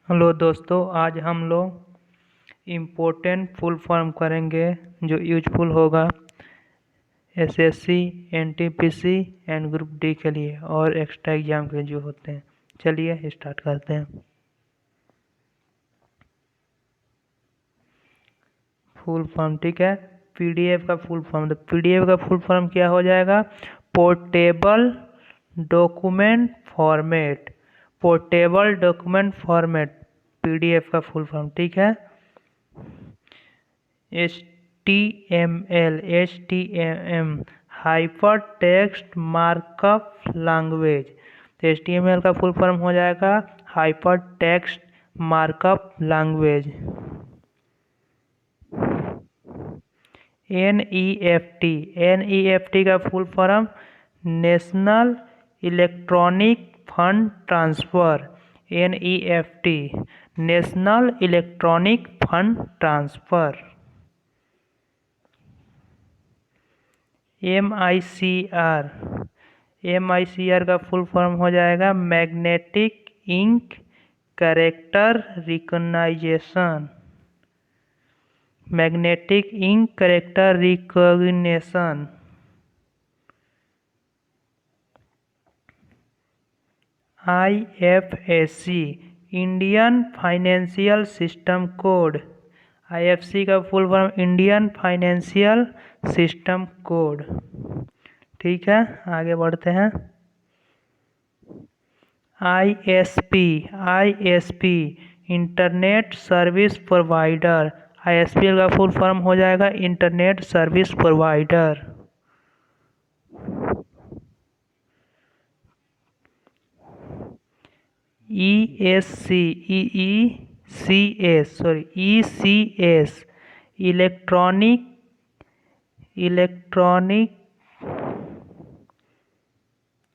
Hello दोस्तों, आज हम लोग इम्पोर्टेंट फुल फॉर्म करेंगे जो यूजफुल होगा SSC, NTPC and group D के लिए और एक्स्ट्रा एग्जाम के जो होते हैं। चलिए स्टार्ट करते हैं। फुल फॉर्म, ठीक है। पीडीएफ का फुल फॉर्म, तो पीडीएफ का फुल फॉर्म क्या हो जाएगा? Portable document format. Portable document format PDF का फुल फॉर्म, ठीक है। HTML hyper text markup language. तो HTML का फुल फॉर्म हो जाएगा hyper text markup language. NEFT का full form national electronic fund transfer. NEFT national electronic fund transfer. MICR का full form हो जाएगा magnetic ink character recognition. Magnetic ink character recognition. IFSC Indian financial system code. IFSC का full form Indian financial system code, ठीक है। आगे बढ़ते हैं। ISP internet service provider. ISP का फुल फॉर्म हो जाएगा internet service provider. ECS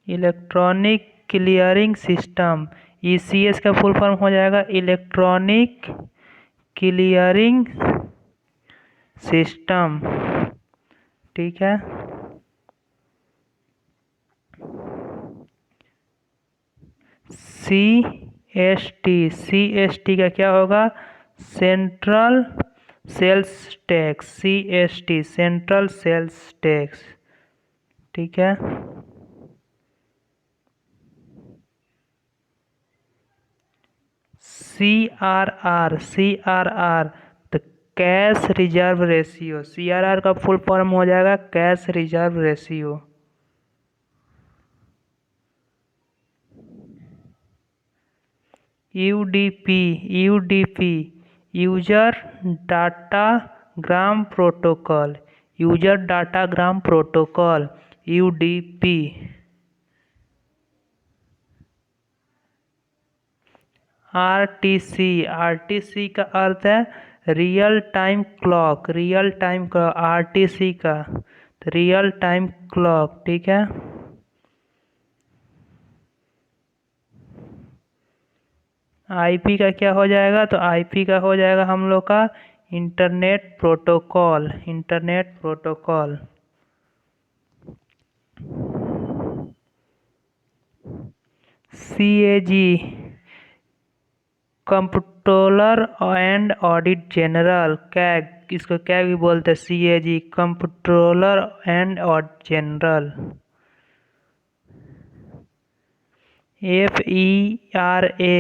electronic clearing system. ECS का फुल फॉर्म हो जाएगा इलेक्ट्रॉनिक क्लियरिंग सिस्टम, ठीक है। CST का क्या होगा? Central sales tax. CST central sales tax, ठीक है। CRR the cash reserve ratio. CRR का फुल फॉर्म हो जाएगा cash reserve ratio. UDP user datagram protocol. User datagram protocol UDP। RTC का अर्थ है real time clock. Real time clock RTC का, तो रियल टाइम क्लॉक, ठीक है। IP का क्या हो जाएगा? तो IP का हो जाएगा हम लोग का internet protocol. Internet protocol. CAG comptroller and audit general. CAG, इसको कैग भी बोलते हैं। CAG comptroller and audit general. FERA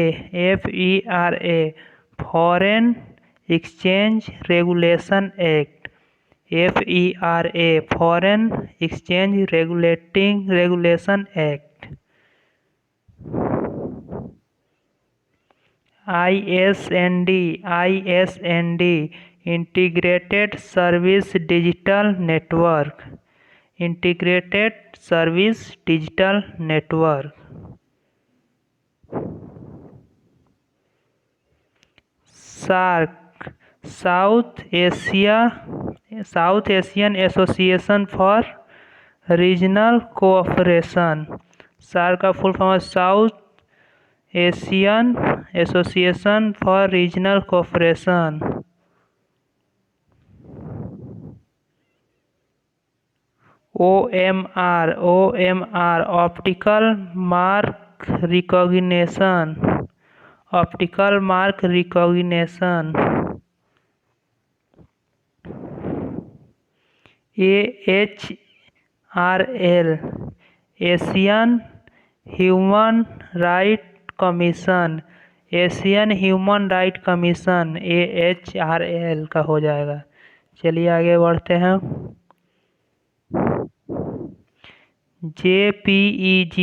foreign exchange regulation act. FERA foreign exchange regulation act. ISND integrated service digital network. Integrated service digital network. SAARC south Asian association for regional cooperation. SAARC का full form south Asian association for regional cooperation. OMR optical mark recognition. Optical mark recognition, AHRL, Asian human right commission, Asian human right commission AHRL का हो जाएगा। चलिए आगे बढ़ते हैं। JPEG,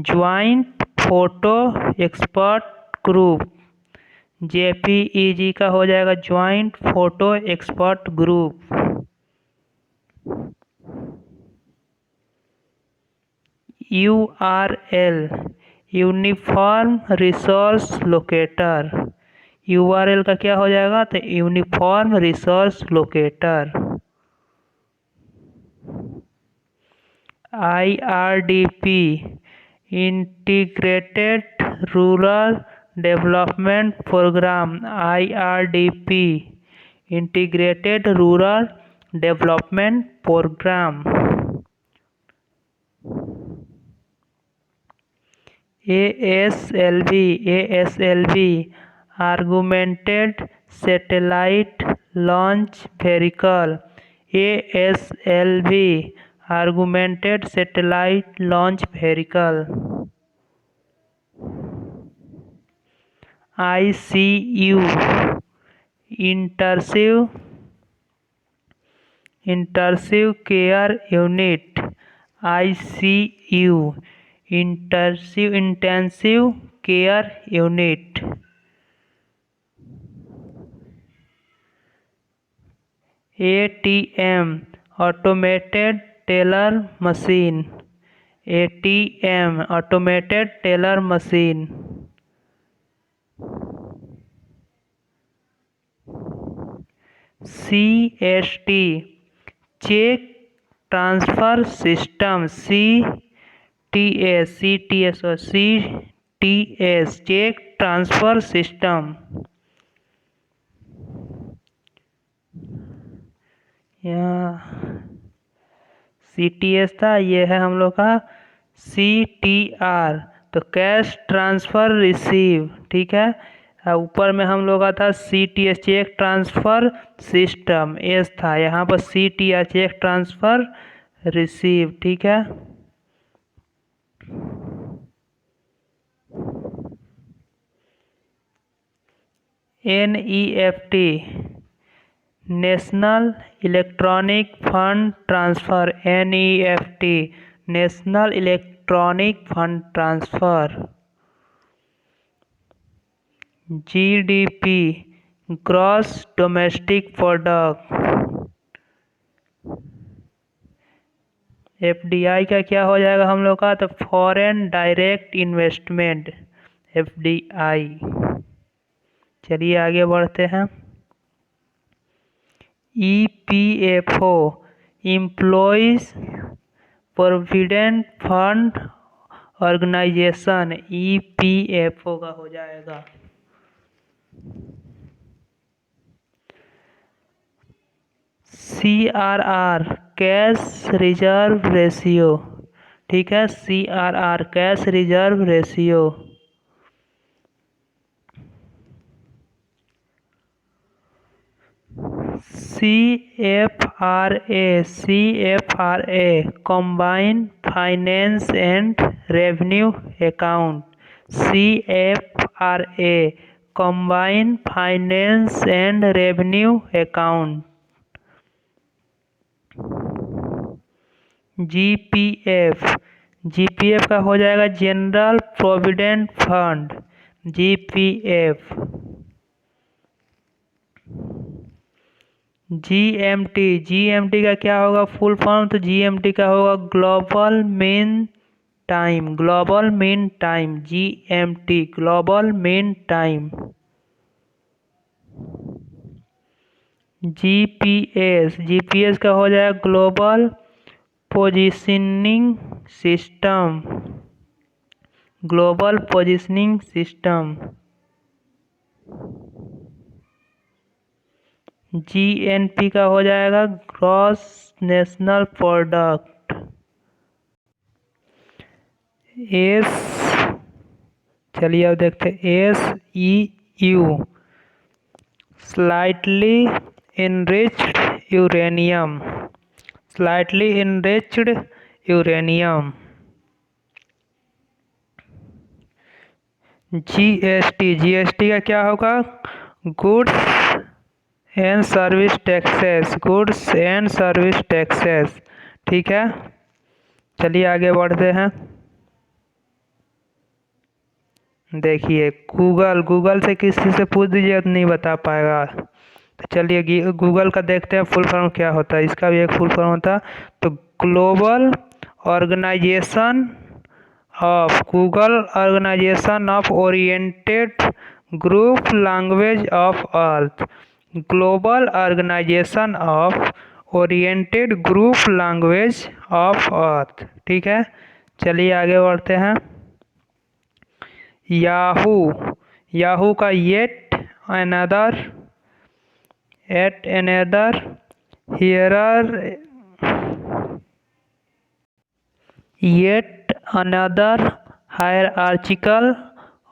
joint photo expert group, JPEG का हो जाएगा joint photo expert group. URL, uniform resource locator, URL का क्या हो जाएगा तो uniform resource locator. IRDP, integrated rural development programme, IRDP, integrated rural development programme. ASLV, augmented satellite launch vehicle, ASLV, augmented satellite launch vehicle. ICU, intensive care unit, ICU, intensive care unit. ATM, automated teller machine, ATM, automated teller machine. CST, cheque transfer system, CTS, cheque transfer system. यहाँ CTS था, ये है हम लोग का CTR, तो cash transfer receive, ठीक है। ऊपर में हम लोग का था CTS, cheque transfer system, S था, यहाँ पर CTR, चेक ट्रांसफर रिसीव, ठीक है। NEFT, national electronic fund transfer, NEFT, national electronic fund transfer. GDP, gross domestic product. FDI का क्या हो जाएगा हम लोग का तो फॉरेन डायरेक्ट इन्वेस्टमेंट, FDI। चलिए आगे बढ़ते हैं। EPFO, employees provident fund organisation, EPFO का हो जाएगा। CRR, कैश रिजर्व रेशियो, ठीक है, CRR, cash reserve ratio. CFRA, combined finance and revenue account, CFRA, combined finance and revenue account. GPF का हो जाएगा general provident fund, GPF। GMT का क्या होगा फुल फॉर्म तो GMT का होगा global mean time, GMT, global mean time. GPS का हो जाएगा global positioning system, global positioning system. GNP का हो जाएगा ग्रॉस नेशनल प्रोडक्ट। चलिए अब देखते हैं EU slightly enriched uranium, slightly enriched uranium। GST का क्या होगा? Goods and service taxes, goods and service taxes. ठीक है, चलिए आगे बढ़ते हैं। देखिए गूगल से किसी से पूछ दीजिए तो नहीं बता पाएगा। तो चलिए गूगल का देखते हैं फुल फॉर्म क्या होता है। इसका भी एक फुल फॉर्म होता है, तो global organisation of oriented group language of earth, global organisation of oriented group language of earth. ठीक है, चलिए आगे बढ़ते हैं। याहू का yet another hierarchical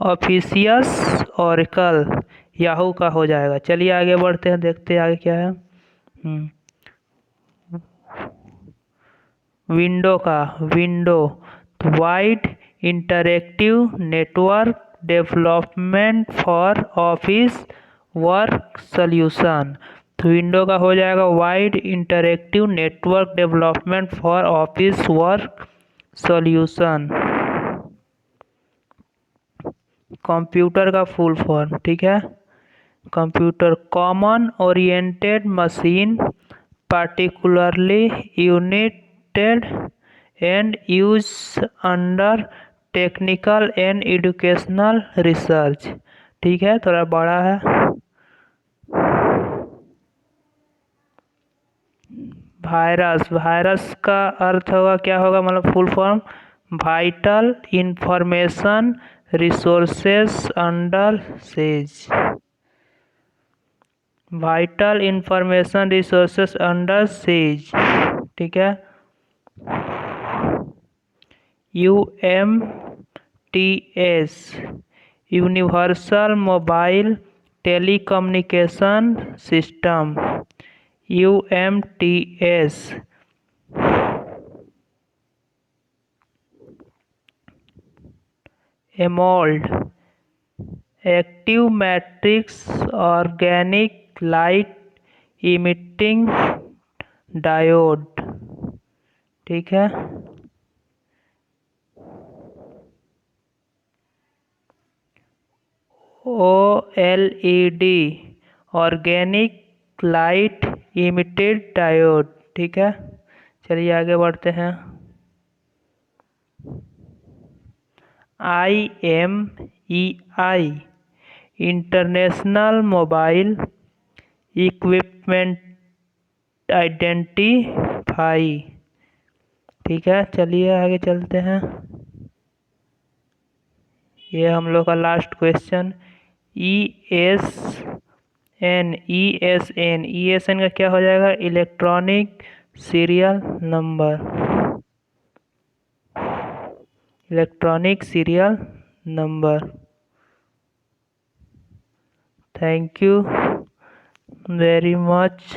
officious oracle, Yahoo का हो जाएगा। चलिए आगे बढ़ते हैं, देखते हैं आगे क्या है। Window wide interactive network development for office work solution. तो विंडो का हो जाएगा wide interactive network development for office work solution. Computer का फुल फॉर्म, ठीक है, computer common oriented machine particularly united and used under technical and educational research। ठीक है, थोड़ा बड़ा है। वायरस का अर्थ होगा, क्या होगा, मतलब full form vital information resources under seize, vital information resources under seize. ठीक है, UMTS universal mobile telecommunication system, UMTS। AMOLED active matrix organic light emitting diode. ठीक है, OLED organic light emitted diode. ठीक है, चलिए आगे बढ़ते हैं। IMEI international mobile equipment identify. ठीक है, चलिए आगे चलते हैं। ये हम लोग का लास्ट क्वेश्चन। ESN का क्या हो जाएगा? Electronic serial number, electronic serial number. Thank you very much.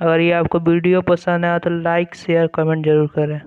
अगर ये आपको वीडियो पसंद आया तो लाइक शेयर कमेंट जरूर करें।